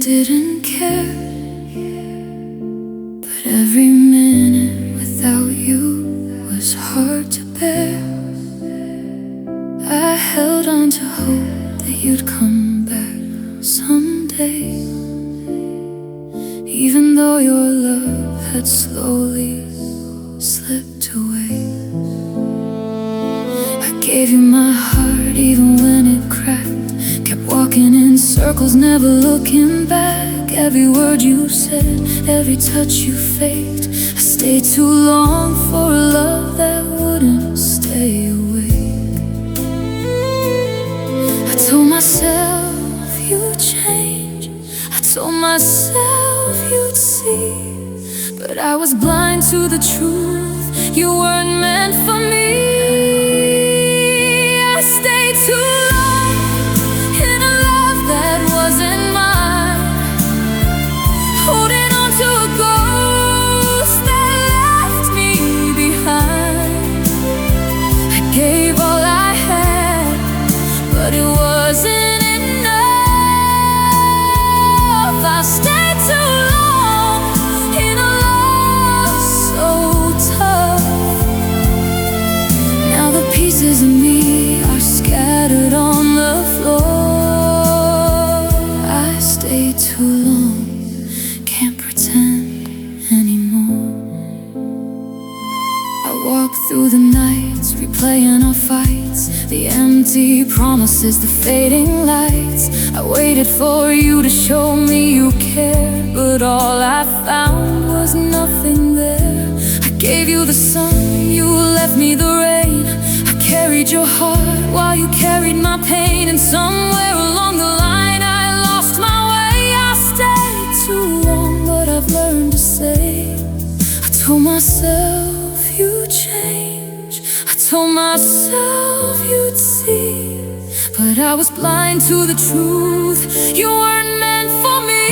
didn't care, but every minute without you was hard to bear. I held on to hope that you'd come back someday, even though your love had slowly slipped away. I gave you my heart even when it cracked, kept walking in circles, never looking back. Every word you said, every touch you faked, I stayed too long for a love that wouldn't stay awake. I told myself you'd change, I told myself you'd see, but I was blind to the truth, you weren't meant for me. I stayed too long in a love that wasn't mine, holding on to a ghost that left me behind. I gave all I had, but it wasn't enough. I stayed too long in a love so tough. Now the pieces of me are scattered on the floor. I stayed too long, can't pretend anymore. I walked through the nights, replaying our fights, the empty promises, the fading lights. I waited for you to show me you cared, but all I found was nothing there. I gave you the sun, you left me the rain. I carried your heart while you carried my pain, and somewhere along the line I lost my way. I stayed too long, but I've learned to say, I told myself you'd change, I told myself you'd see, but I was blind to the truth, you weren't meant for me.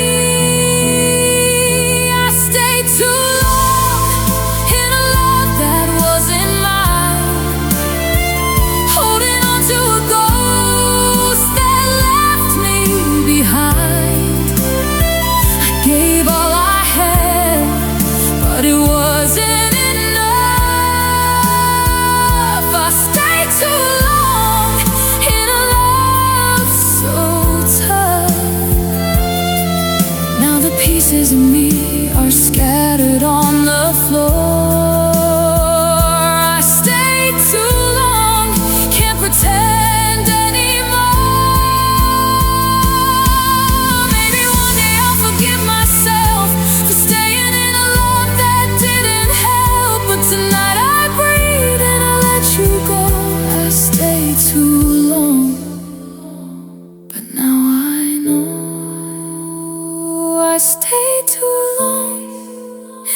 I stayed too long in a love that wasn't mine, holding on to a ghost that left me behind. I gave all I had, but it wasn't enough. I stayed too long in a love so tough. Now the pieces of me are scattered on the floor. I stayed too long, can't pretend anymore. Maybe one day I'll forgive myself for staying in a love that didn't help, but tonight I breathe and I let you go. I stayed too long, but now I know I stayed too long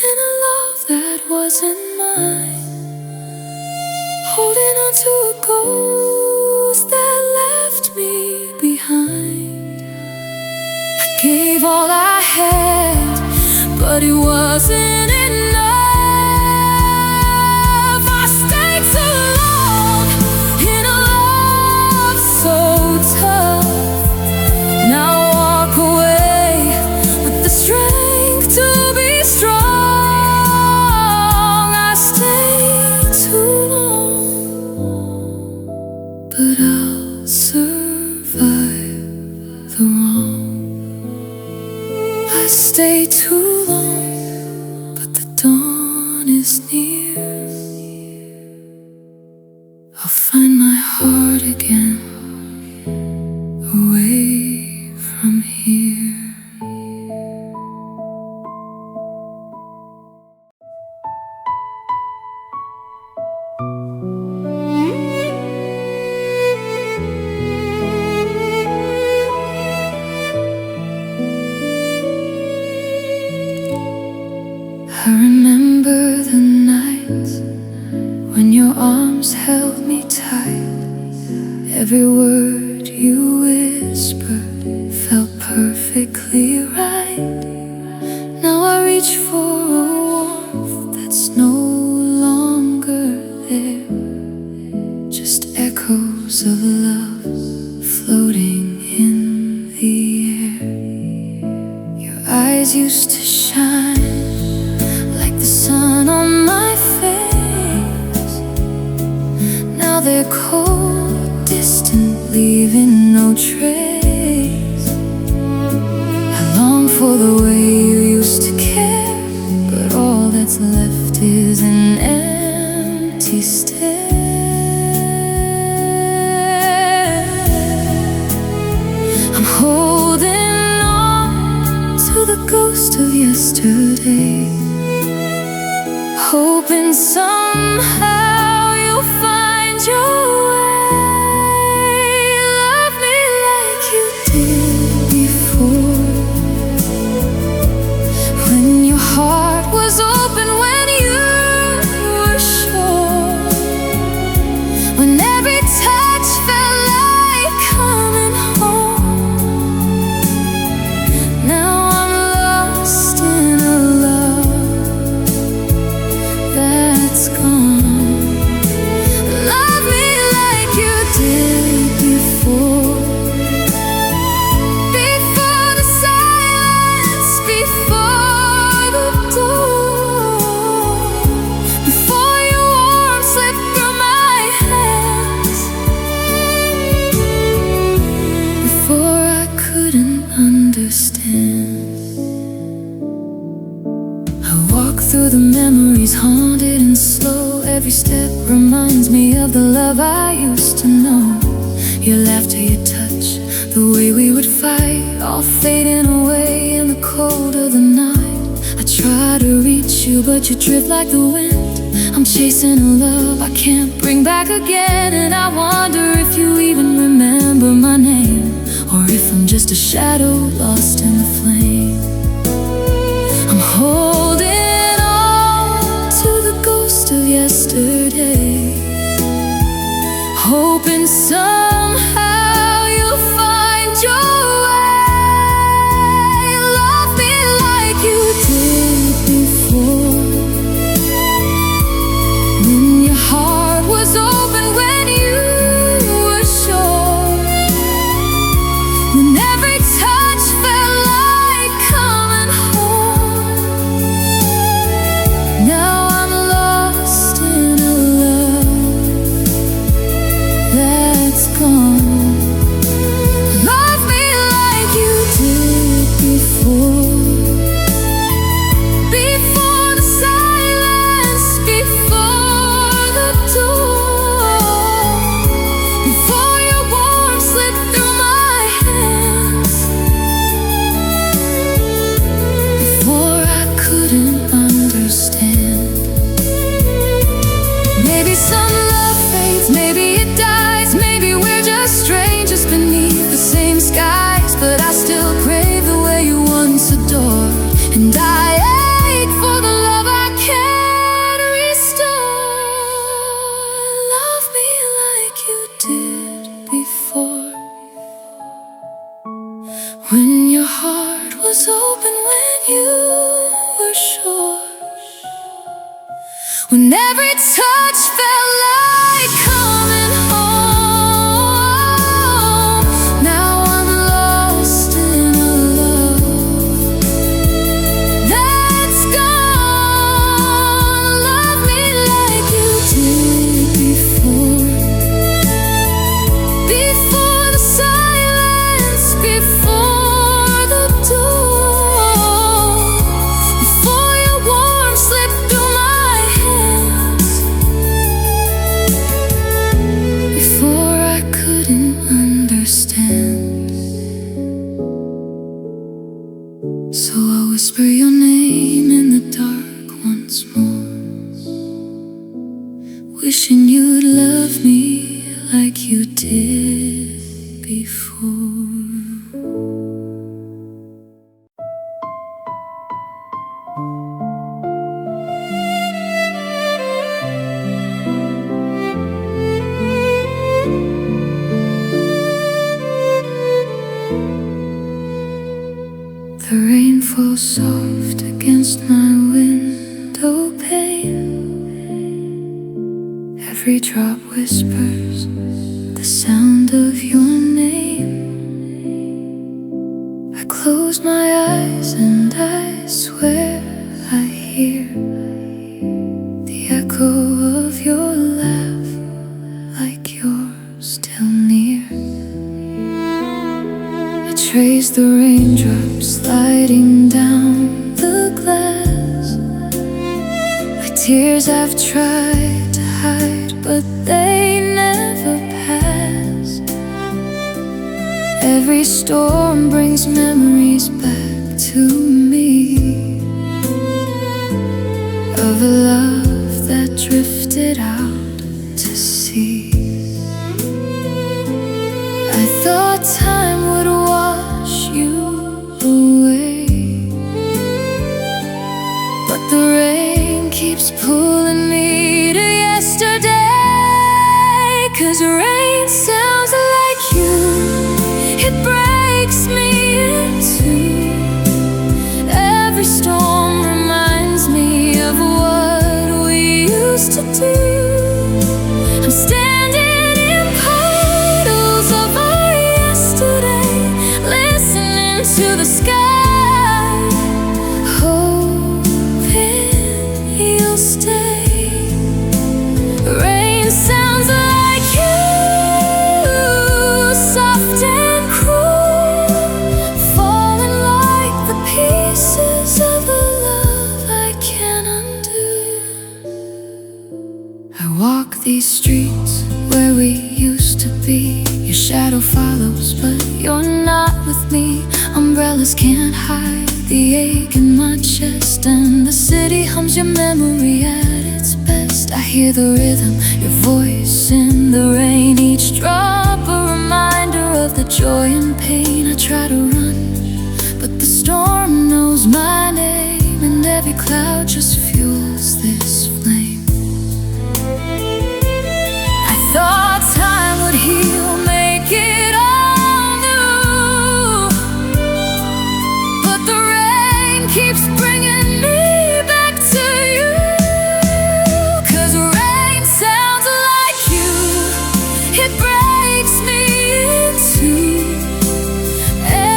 in a love that wasn't mine, holding on to a ghost that left me behind. I gave all I had, but it wasn't enough. I stayed too long in a love so tough. Now I walk away with the strength to be strong. I stayed too long, but I'll survive the wrong. I stayed too long, but the dawn is near. I'll find my heart again, away from here. I remember the nights when your arms held me tight. Every word you whispered felt perfectly right. Now I reach for a warmth that's no longer there, just echoes of love floating in the air. eyes used to shine like the sun on my face. Now they're cold, distant, leaving no trace. I long for the way you used to care, but all that's left is an empty stare. I'm holding on to the ghost of yesterday, hoping somehow you'll find your way. Love me like you did before, when your heart was open, when you were sure, when every touch felt like coming home. Now I'm lost in a love that's gone. Love me like you did before, before the silence, before the door, before your warmth slipped through my hands, before I couldn't understand. I walk through the memories, haunted and slow. Every step reminds me of the love I used to know. Your laughter, your touch, the way we would fight, all fading away in the cold of the night. I try to reach you, but you drift like the wind. I'm chasing a love I can't bring back again, and I wonder if you even remember my name, or if I'm just a shadow lost in the flame. I'm holding on to the ghost of yesterday, hoping somehow you'll find your way. Love me like you did before, when your heart was open, when you were sure, when every touch felt like coming home. Now I'm lost in a love that's gone. Love me like you did before, before the silence, before the door, before your warmth slipped through my hands, before I couldn't understand. Maybe some love fades, maybe it dies, maybe we're just strangers beneath the same skies, but I still crave the way you once adored, and I ache for the love I can't restore. Love me like you did before, when your heart was open, when you were sure, when every touch felt like coming home. Now I'm lost in a love that's gone. Love me like you did before, before the silence, before the door, before your warmth slipped through my hands, before I couldn't understand. So I whisper your name in the dark once more, wishing you'd love me like you did before. The rain falls soft against my window pane. Every drop whispers the sound of your name. I close my eyes and I swear I hear the echo of your laugh, like you're still near. I trace the raindrops sliding down the glass. My tears I've tried to hide, but they never pass. Every storm brings memories back to me of a love that drifted out to sea. I thought time would wash you away, but the rain keeps pulling me to yesterday. 'Cause rain sounds like you, it breaks me in two. Every storm reminds me of what we used to do. I'm standing in puddles of our yesterday, listening to the sky, hoping you'll stay. Rain sounds like you, soft and cruel, falling like the pieces of a love I can't undo. I walk these streets where we used to be. Your shadow follows, but you're not with me. Umbrellas can't hide the ache in my chest, and the city hums your memory at its best. I hear the rhythm, your voice in the rain, each drop a reminder of the joy and pain. I try to run, but the storm knows my name, and every cloud just fuels this flame. I thought time would heal, make it all new, but the rain keeps bringing me back to you. 'Cause rain sounds like you, it breaks me in two.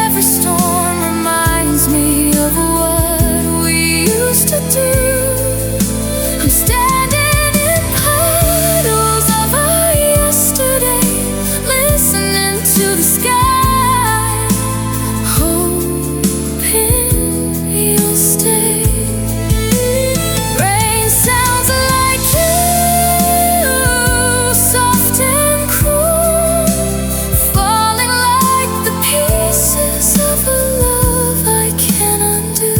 Every storm reminds me of what we used to do. I'm standing in puddles of our yesterday, listening to the sky, hoping you'll stay. Rain sounds like you, soft and cruel, falling like the pieces of a love I can't undo.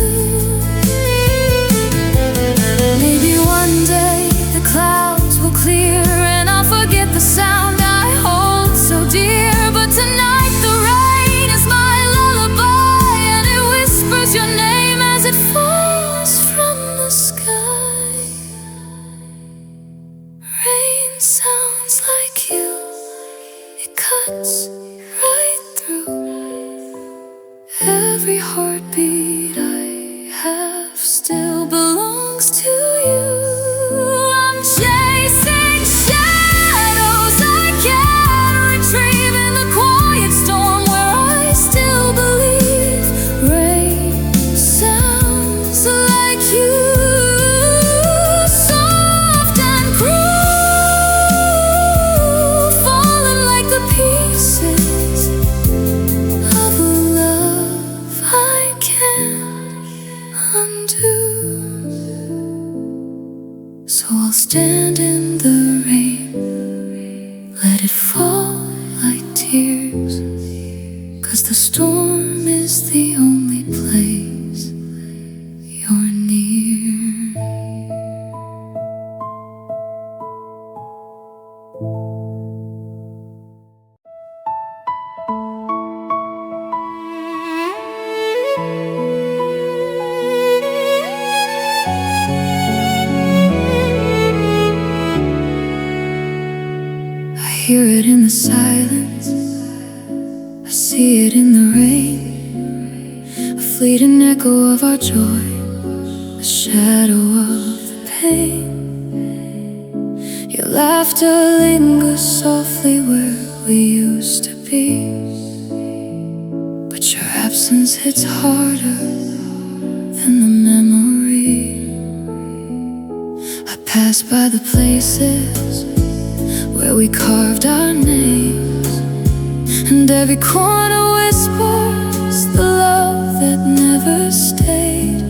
Maybe one day the clouds will clear and I'll forget the sound I hold so dear. But tonight the rain is my lullaby, and it whispers your name as it falls from the sky. Rain sounds like you, it cuts right through. Every heartbeat I have still belongs to you. I'm chasing shadows I can't retrieve in the quiet storm where I still believe. Rain sounds like you, soft and cruel, falling like the pieces of a love I can't undo. So I'll stand in the rain, let it fall like tears. 'Cause the storm is the only place you're near. I hear it in the silence, I see it in the rain, a fleeting echo of our joy, a shadow of the pain. Your laughter lingers softly where we used to be, but your absence hits harder Pass by the places where we carved our names, and every corner whispers the love that never stayed.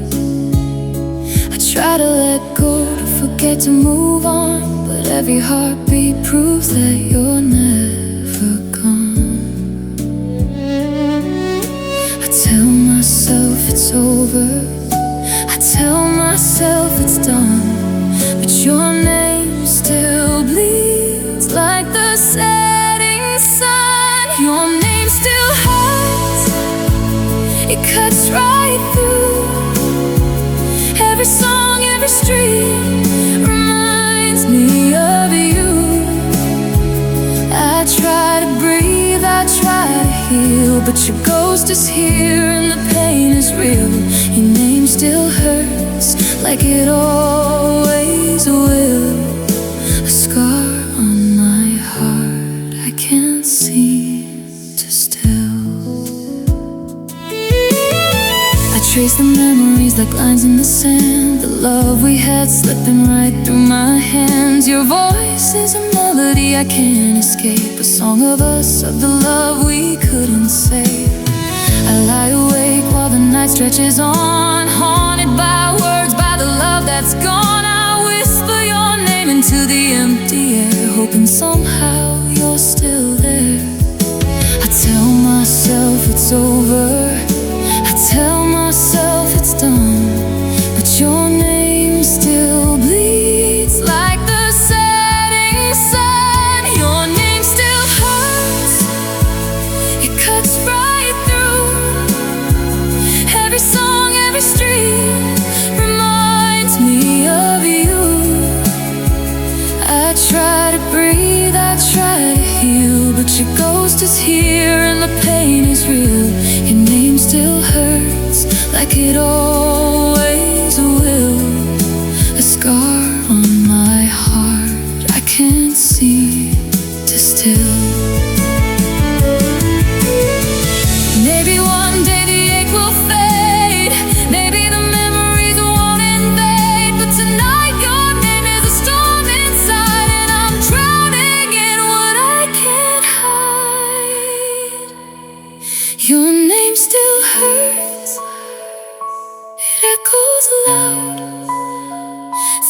I try to let go, to forget, to move on, but every heartbeat proves that you're never gone. I tell myself it's over, I tell myself it's done, but your name still bleeds like the setting sun. Your name still hurts, it cuts right through. Every song, every street reminds me of you. I try to breathe, I try to heal, but your ghost is here and the pain is real. Your name still hurts like it always will. A scar on my heart I can't seem to still. I trace the memories like lines in the sand, the love we had slipping right through my hands. Your voice is a melody I can't escape, a song of us, of the love we couldn't save. I lie awake while the night stretches on, haunted by words, by the love that's gone. I whisper your name into the empty air, hoping somehow you're still there. I tell myself it's over, I tell myself it's done, but your name still bleeds like the setting sun. Your name still hurts, it cuts right through. Every song, every street reminds me of you. I try to breathe, I try to heal, but your ghost is here and the pain is real. Your name still hurts like it always will. A scar on my heart I can't seem to still. Maybe one day the ache will fade, maybe the memories won't invade, but tonight your name is a storm inside, and I'm drowning in what I can't hide. Your name still hurts, it echoes loud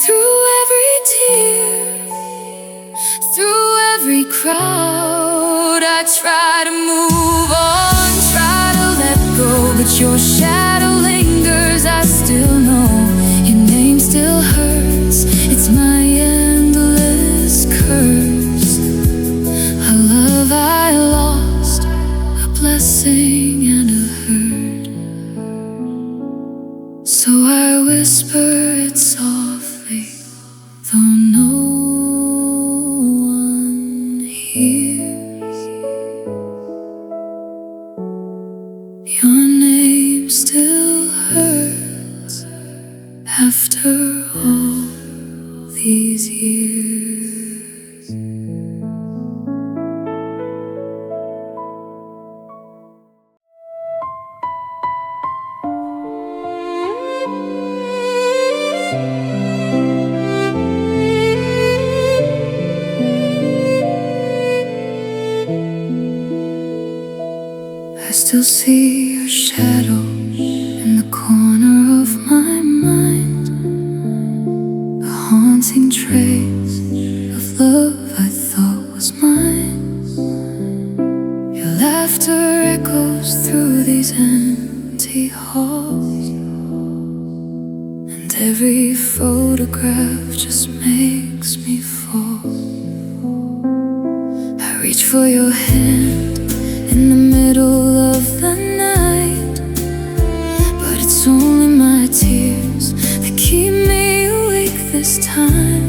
through every tear, through every crowd. I try to move on, try to let go, but your shadow lingers. I still know your name still hurts, it's my endless curse. A love I lost, a blessing and a hurt. So I whisper it softly, though no one hears. Your name still hurts after all these years. I still see your shadow in the corner of my mind, a haunting trace of love I thought was mine. Your laughter echoes through these empty halls, and every photograph just makes me fall. I reach for your hand in the middle of the night, but it's only my tears that keep me awake this time.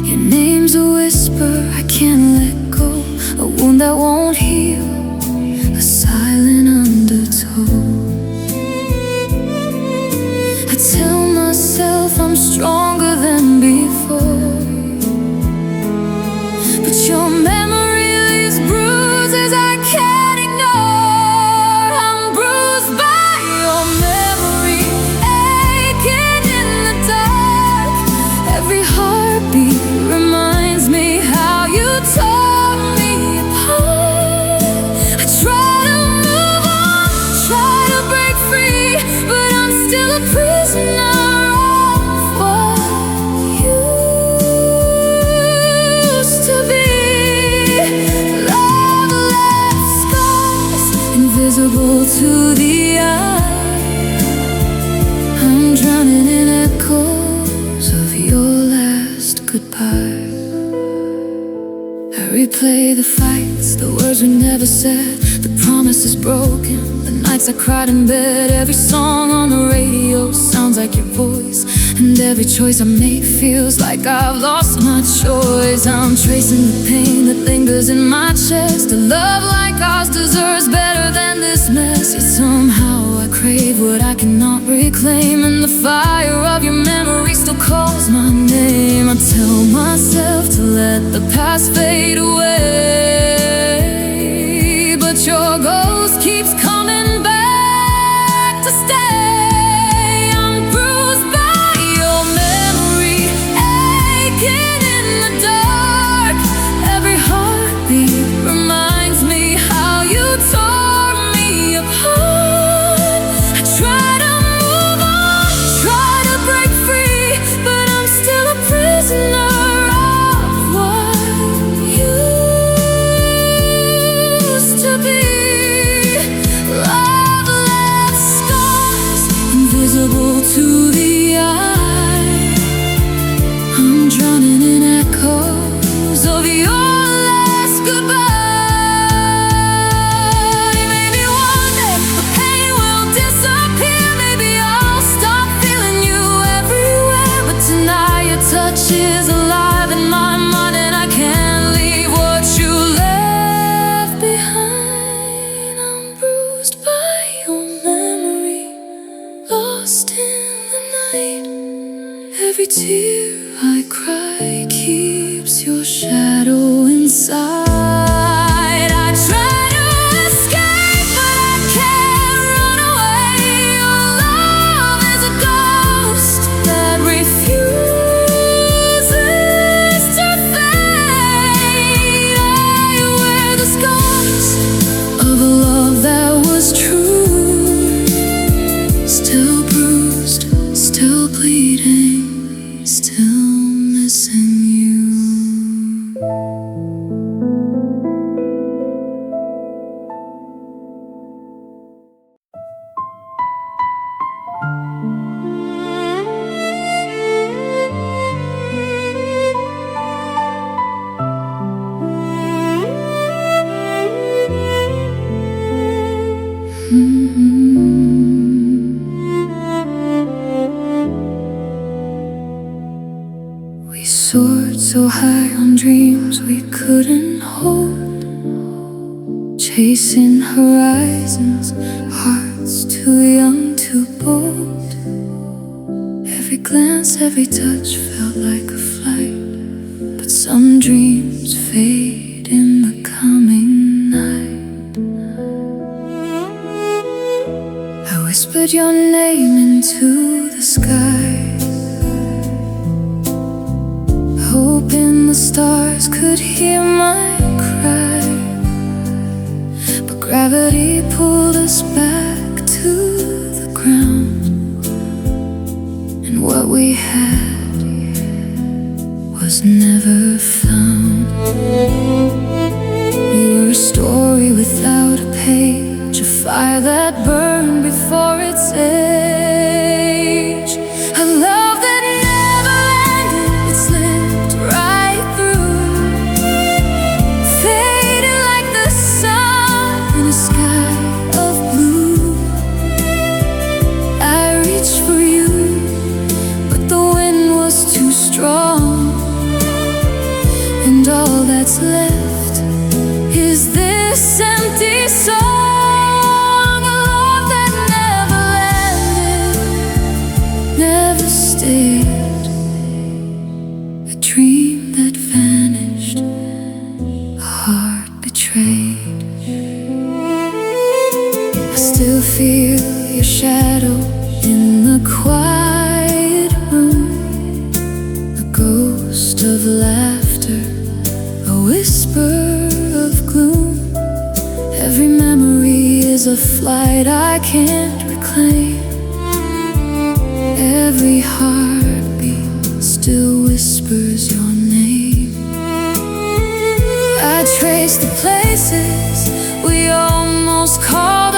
Your name's a whisper I can't let go, a wound that won't heal, a silent undertow. I tell myself I'm stronger than before, but your memory leaves bruises I can't ignore. I'm bruised by your memory, aching in the dark. invisible to the eye. I'm drowning in echoes of your last goodbye. I replay the fights, the words we never said, the promises broken, the nights I cried in bed. Every song on the radio sounds like your voice, and every choice I make feels like I've lost my choice. I'm tracing the pain that lingers in my chest. A love like ours deserves better than this mess. Yet somehow I crave what I cannot reclaim, and the fire of your memory still calls my name. I tell myself to let the past fade away, but your ghost keeps coming back to stay. I'm bruised by your memory, aching in the dark. Every heartbeat reminds me how you tore me apart. I try to move on, try to break free, but I'm still a prisoner of what used to be. Love left scars, invisible to the eye. I'm drowning in echoes of your last goodbye. Maybe one day the pain will disappear. Maybe I'll stop feeling you everywhere. But tonight your touch is alive in my mind, and I can't leave what you left behind. I'm bruised by your memory, lost in the night. Every tear I cry keeps your shadow inside. I try to escape, but I can't run away. Your love is a ghost that refuses to fade. I wear the scars of a love that was true, still bruised, still bleeding, still missing you. We soared so high on dreams we couldn't hold, chasing horizons, hearts too young, too bold. Every glance, every touch felt like a flight, but some dreams fade in the coming night. I whispered your name into the sky, hoping the stars could hear my cry. But gravity pulled us back to the ground, and what we had was never found. We were a story without a page, a fire that burned before its age. A love that never ended, it slipped right through, fading like the sun in a sky of blue. I reached for you, but the wind was too strong, and all that's left is this empty song. A love that never ended, never stayed, a dream that vanished, a heart betrayed. I still feel your shadow in the quiet room, a ghost of laughter, a whisper of gloom. Every memory is a flight I can't reclaim. Every heartbeat still whispers your name. I trace the places we almost called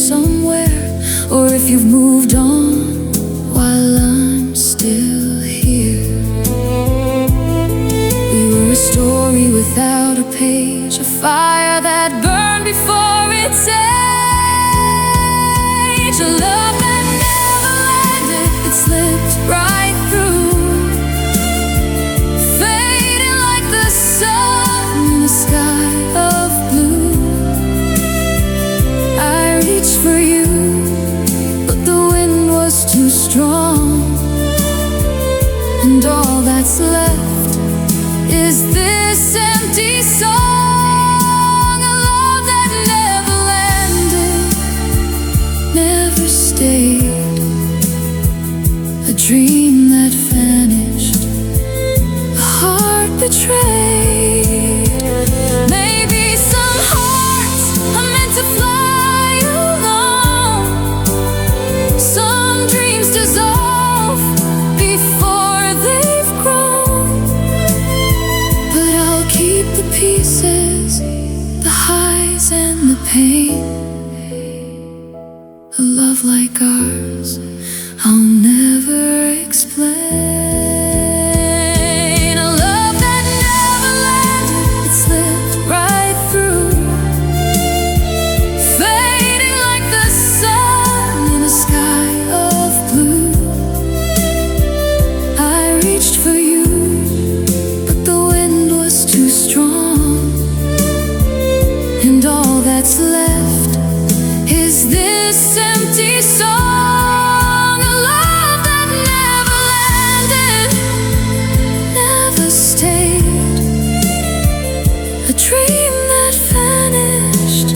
somewhere, or if you've moved on while I'm still here. We were a story without a page, a fire that burned before its age, a love that never landed. It slipped right through, fading like the sun in a sky of blue. I reached for you, but the wind was too strong, and all that's left is this empty song. A love that never landed, never stayed, a dream that vanished, a heart betrayed. Maybe some hearts are meant to fly alone, some dreams dissolve before they've grown, but I'll keep the pieces, the highs and the pain. A love like ours I'll never explain, a love that never landed. It slipped right through, fading like the sun in a sky of blue. I reached for you, but the wind was too strong, and all that's left is this empty song. A love that never landed, never stayed, a dream that vanished,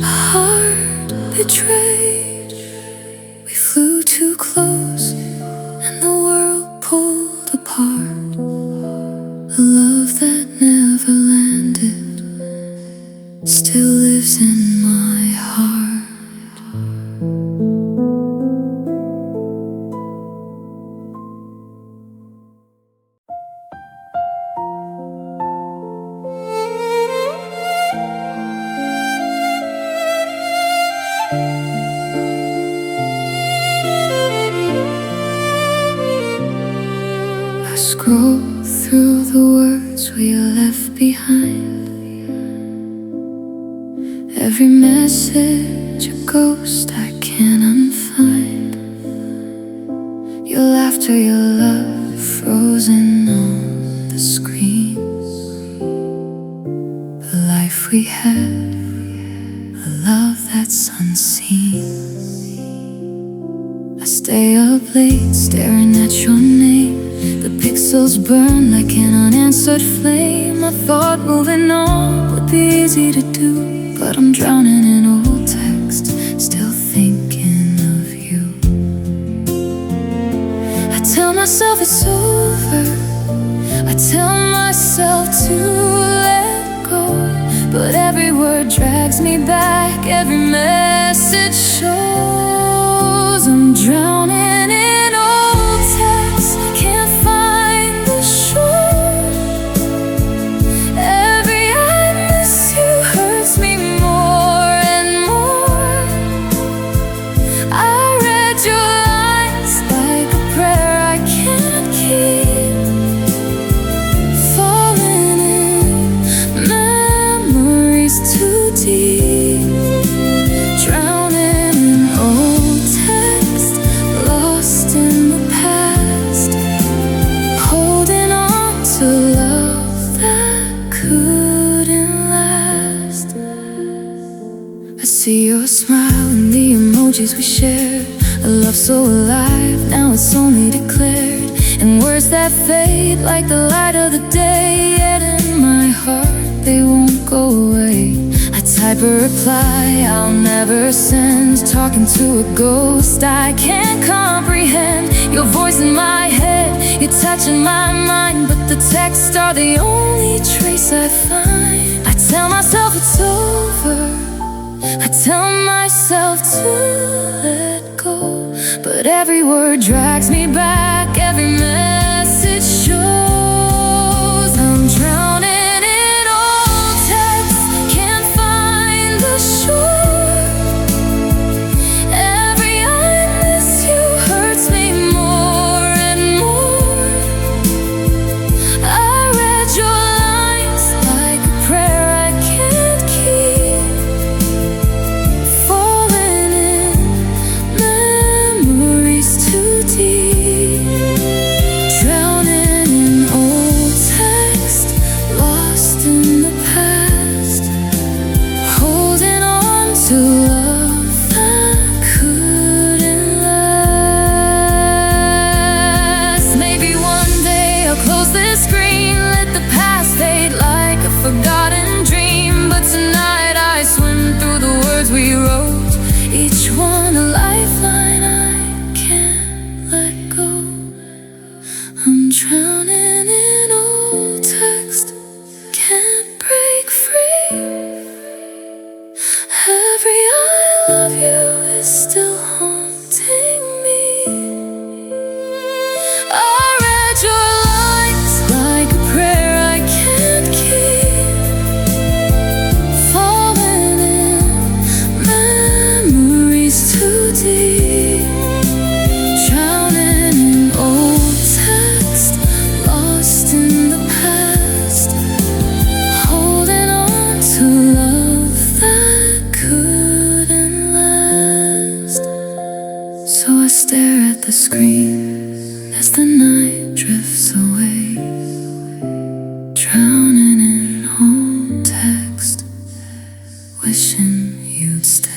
a heart betrayed. We flew too close and the world pulled apart. A love that never landed still lives in my heart. I scroll through the words we left behind, every message a ghost I can't unfind. Your laughter, your love frozen on the screens. The life we had, a love that's unseen. I stay up late staring at your name, the pixels burn like an unanswered flame. I thought moving on would be easy to do, but I'm drowning in old text, still thinking of you. I tell myself it's over, I tell myself to let go, but every word drags me back, every message shows I'm drowning in old text, can't find the shore. Every I miss you hurts me more and more. I read your lines like a prayer I can't keep, falling in memories too deep, drowning in old text, lost in the past, holding on to love that couldn't last. I see your smile and the emojis we shared, a love so alive, now it's only declared, in words that fade like the light of the day. Yet in my heart they won't go away. I type a reply I'll never send, talking to a ghost I can't comprehend. Your voice in my head, your touch in my mind, but the texts are the only trace I find. I tell myself it's over, I tell myself to let go, but every word drags me back, every message shows I'm drowning in old text, can't find the shore. Drowning in old text, can't break free. Every I love you is still haunting me. I read your lines like a prayer I can't keep, falling in memories too deep. Drowning in old text, lost in the past, holding on to love that couldn't last. So I stare at the screen as the night drifts away, drowning in old text, wishing you'd stay.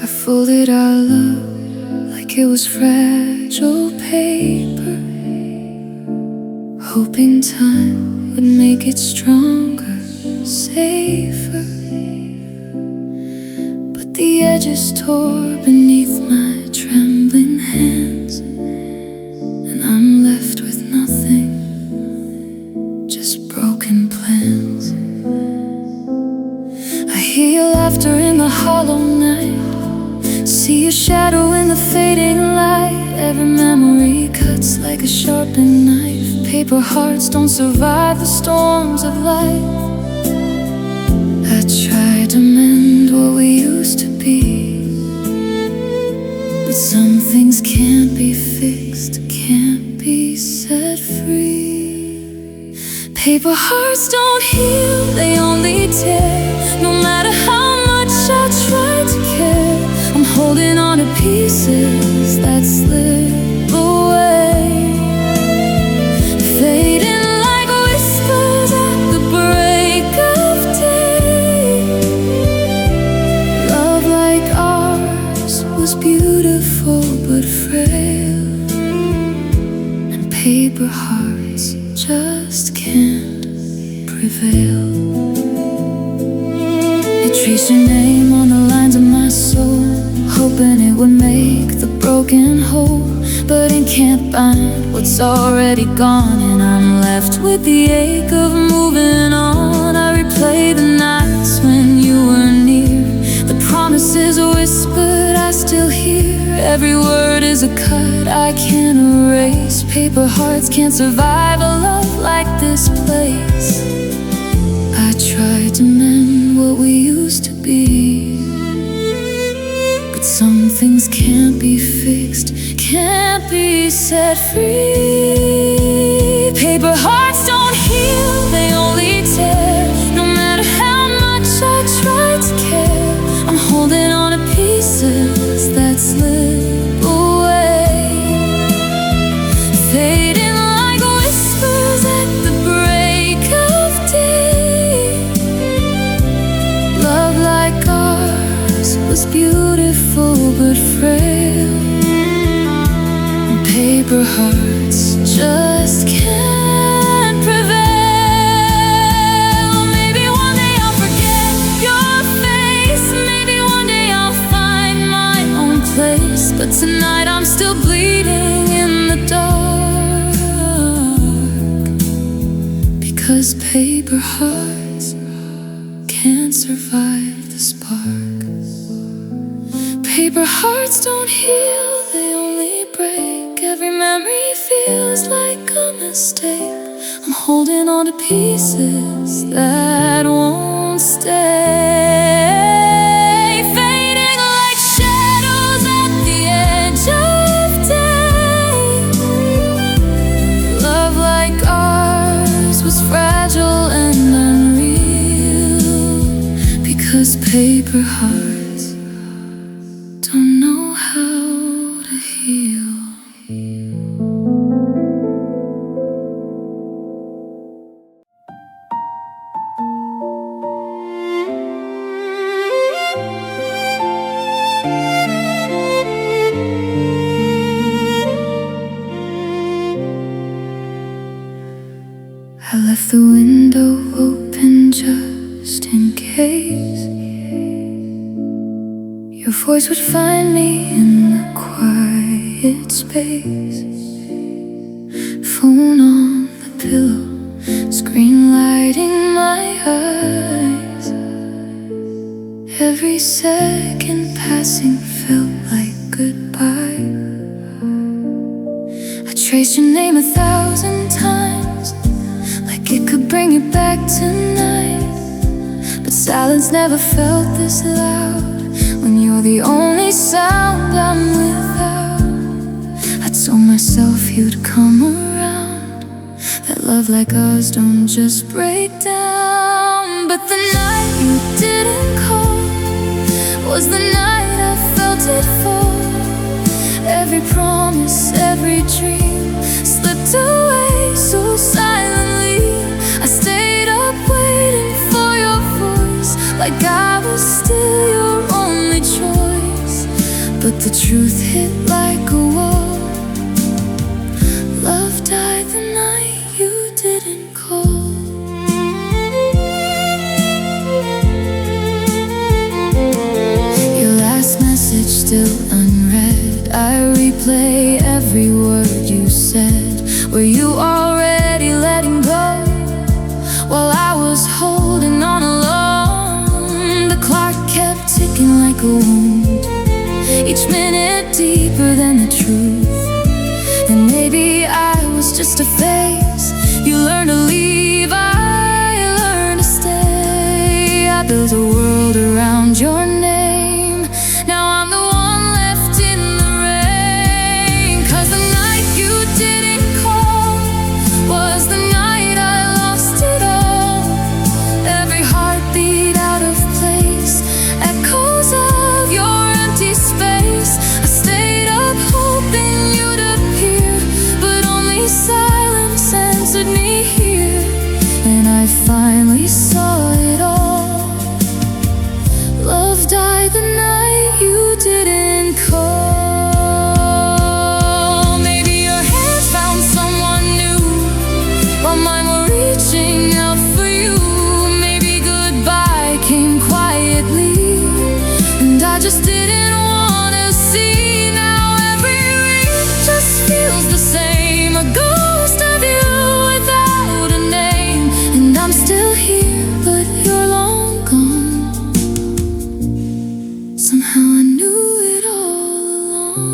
I folded our love like it was fragile paper, hoping time would make it stronger, safer. But the edges tore beneath my trembling hands, and I'm left with nothing, just broken plans. I hear your laughter in the hollow night, see your shadow in the fading light. Every memory cuts like a sharpened knife. Paper hearts don't survive the storms of life. I tried to mend what we used to be, but some things can't be fixed, can't be set free. Paper hearts don't heal, they only tear. No matter how much I try to care, I'm holding on to pieces that slip away, fading like whispers at the break of day. Love like ours was beautiful but frail, and paper hearts just can't prevail. You trace your name on the lines of my soul, hoping it would make the broken whole. But ink can't bind what's already gone, and I'm left with the ache of moving on. I replay the nights when you were near, the promises whispered I still hear. Every word is a cut I can't erase. Paper hearts can't survive a love like this place. I tried to mend what we used to be, but some things can't be fixed, can't be set free. Paper hearts don't heal, they only tear. No matter how much I try to care, I'm holding on to pieces that slip away, fading like whispers at the break of day. Love like ours was beautiful but frail, and paper hearts just can't prevail. Maybe one day I'll forget your face, maybe one day I'll find my own place, but tonight I'm still bleeding in the dark, because paper hearts can't survive the spark. Paper hearts don't heal, they only break. Every memory feels like a mistake. I'm holding on to pieces that won't stay, fading like shadows at the edge of day. Love like ours was fragile and unreal, because paper hearts don't know how to heal. left the window open just in case your voice would find me in the quiet space. Phone on the pillow, screen lighting my eyes. Every second passing felt like goodbye. I traced your name 1,000 times, like it could bring you back tonight. But silence never felt this loud, when you're the only sound I'm without. I told myself you'd come around, that love like ours don't just break down. But the night you didn't call was the night I felt it fall. Every promise, every dream slipped away so silently. I stayed up waiting for your voice, like I was still your only choice. But the truth hit like a wall. Love died the night you didn't call. Your last message still unread. I replay every word you said. Were you already letting go while I was holding on alone? The clock kept ticking like a wound, each minute deeper than the truth. And maybe I was just a phase. You learned to leave, I learned to stay. I built a world around your name. Now I'm the one left in the rain. 'Cause the night you didn't call was the night I lost it all. Every heartbeat out of place, echoes of your empty space. I stayed up hoping you'd appear, but only silence answered me here. And I finally saw it all. Love died the night you didn't call. Maybe your hands found someone new, while mine were reaching out for you. Maybe goodbye came quietly, and I just didn't wanna see. Now every ring just feels the same, a ghost of you without a name. And I'm still here, but you're long gone. Somehow I knew it all along.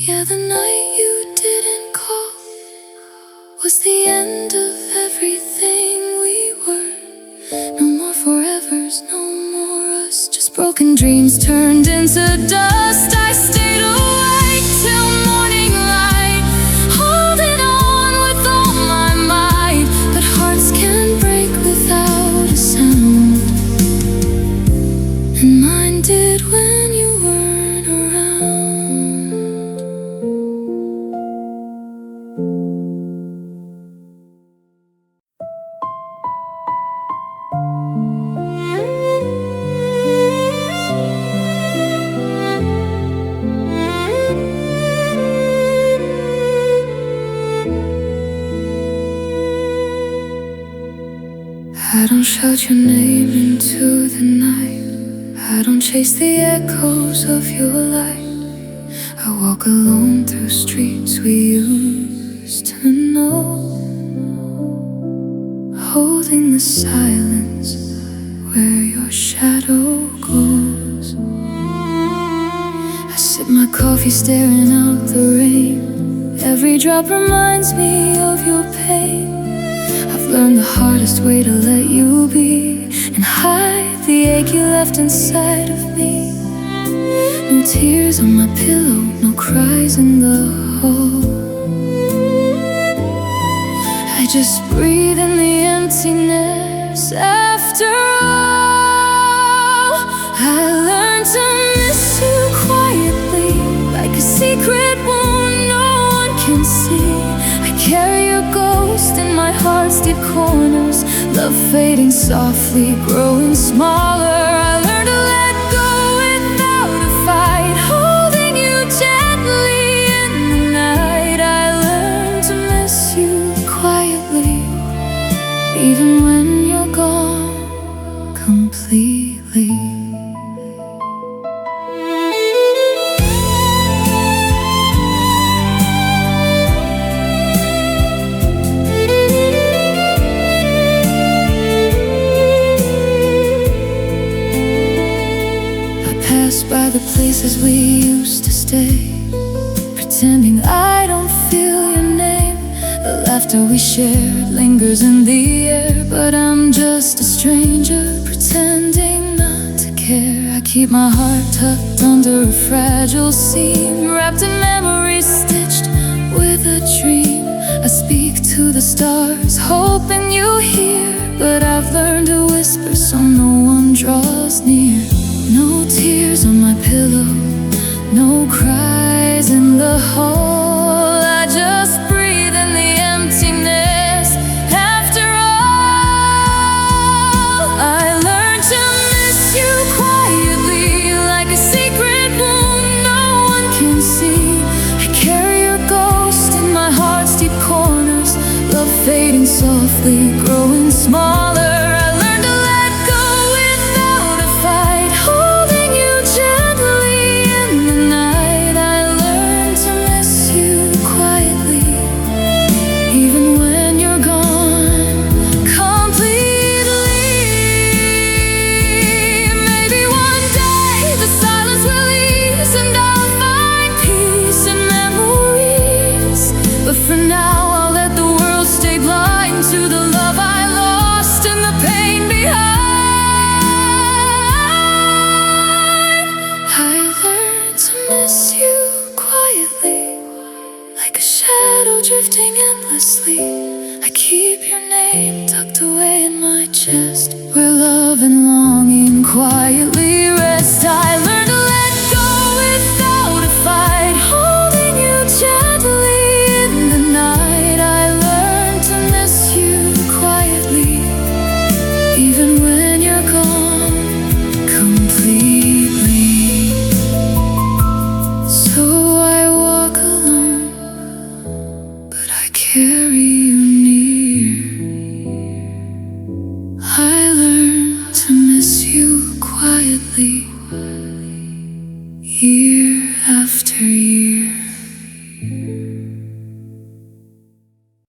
Yeah, the night you didn't call was the end of everything we were. No more forevers, no more us, just broken dreams turned into dust. I stayed awake till morning light, holding on with all my might. But hearts can break without a sound, and mine did when you weren't around. I don't shout your name into the night, I don't chase the echoes of your light. I walk alone through streets we used to know, holding the silence where your shadow goes. I sip my coffee staring out the rain. Every drop reminds me of your pain. I've learned the hardest way to let you be, and hide the ache you left inside of me. No tears on my pillow, no cries in the hall. I just breathe in the emptiness. After all, I learned to miss you quietly, like a secret wound no one can see. I carry your ghost in my heart's deep corners, love fading softly, growing smaller. I learned to let go without a fight, holding you gently in the night. I learned to miss you quietly. the places we used to stay, pretending I don't feel your name. The laughter we shared lingers in the air, but I'm just a stranger pretending not to care. I keep my heart tucked under a fragile seam, wrapped in memories stitched with a dream. I speak to the stars, hoping you hear, but I've learned to whisper so no one draws near. No tears on my pillow, no cries in the hall. I just breathe in the emptiness. After all, I learned to miss you quietly, like a secret wound no one can see. I carry your ghost in my heart's deep corners, love fading softly, growing smaller. I learned to let go without a fight, holding you gently in the night. I learned to miss you quietly, even when you're gone completely. Maybe one day the silence will ease and I'll find peace in memories, but for now I'll let the world stay blind to the love I lost and the pain behind. I learned to miss you quietly, like a shadow drifting endlessly. I keep your name tucked away in my chest, where love and longing quietly rest. I learned to let go without a fight, holding you gently in the night. I learned to miss you quietly, even when you're gone completely. So I walk alone, but I carry you near. I learned to miss you quietly,